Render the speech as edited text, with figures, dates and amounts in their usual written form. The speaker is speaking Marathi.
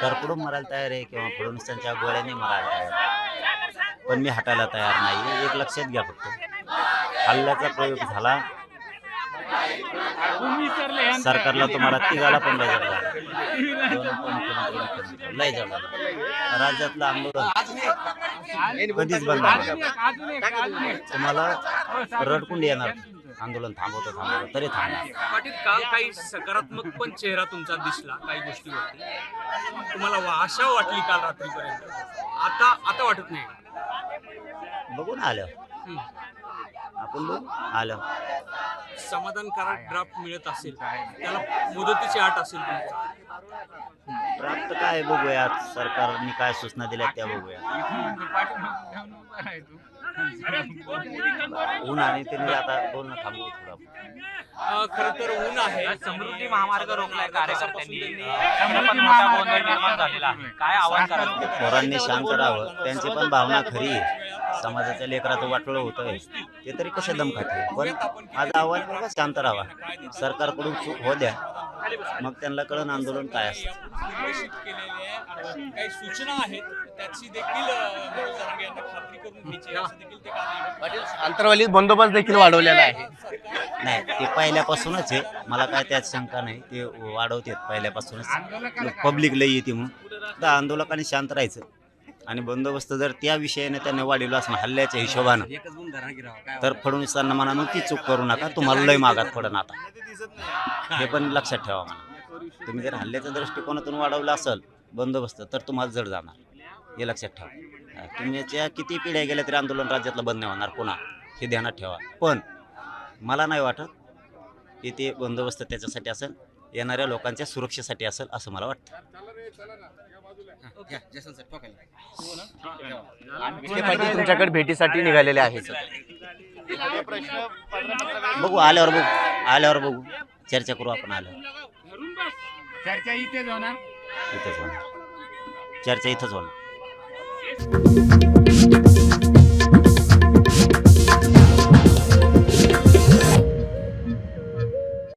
तरपडून मरायला तयार आहे किंवा फडणवीसांच्या गोळ्याने मरायला तयार आहे, पण मी हटायला तयार नाही. एक लक्षात घ्या, फक्त हल्ल्याचा प्रयोग झाला, सरकारला तुम्हाला तिघाला पण लय जड झाला, लय जड झाला. राज्यातलं आंदोलन कधीच बंद नाही. तुम्हाला रडकुंडी येणार, आंदोलन थांबवतं तरी थांबणार. पाटील, काल काही सकारात्मक पण चेहरा तुमचा दिसला काही गोष्टीवरती, तुम्हाला आशा वाटली काल रात्रीपर्यंत, आता वाटत नाही? बघून आलं आपण, बघू आलं. समाधानकारक ड्राफ्ट मिळत असेल, त्याला मुदतीची अट असेल प्राप्त काय बघूया, सरकारने काय सूचना दिल्या त्या बघूया. ऊन आणि त्यांनी आता बोलणं थांबवू थोडं. खर तर ऊन आहे. समृद्धी महामार्ग रोखलाय कार्यकर्त्यांनी, मोठा गोंधळ निर्माण झालेला आहे, काय आव्हान करायचं? पोरांनी शांत राहावं, त्यांची पण भावना खरी आहे. समाजाच्या लेकराचं वाटोळं होतंय, ते तरी कसे दम खाते. पण माझं आव्हान बघा, शांत राहावा, सरकारकडून चूक हो द्या, मग त्यांना कळण आंदोलन काय असतं. काही सूचना आहेत त्याची देखील खात्री करून घ्यायची असं देखील ते पाटील, अंतरवालीत बंदोबस्त देखील वाढवलेला आहे. नाही, ते पहिल्यापासूनच आहे, मला काय त्यात शंका नाही. ते वाढवतात पहिल्यापासूनच, पब्लिक लई येते म्हणून. तर आंदोलकांनी शांत राहायचं आणि बंदोबस्त जर त्या विषयाने त्यांनी वाढवला असं हल्ल्याच्या हिशोबानं, तर फडणवीसांना म्हणा मग ती चूक करू नका, तुम्हाला लय मागात पडन. आता हे पण लक्षात ठेवा म्हणा, तुम्ही जर हल्ल्याच्या दृष्टिकोनातून वाढवलं असेल बंदोबस्त, तर तुम्हाला जड जाणार, हे लक्षात ठेवा. तुम्हीच्या किती पिढ्या गेल्या तरी आंदोलन राज्यातलं बंद नाही होणार पुन्हा, हे ध्यानात ठेवा. पण मला नाही वाटत की ते बंदोबस्त त्याच्यासाठी असेल, येणाऱ्या लोकांच्या सुरक्षेसाठी असेल असं मला वाटतं. पाटील तुमच्याकडे भेटीसाठी निघालेले आहेत. बघू आल्यावर बघू, चर्चा करू आपण आल्यावर. चर्चा इथेच होणार. चर्चा इथंच होणार.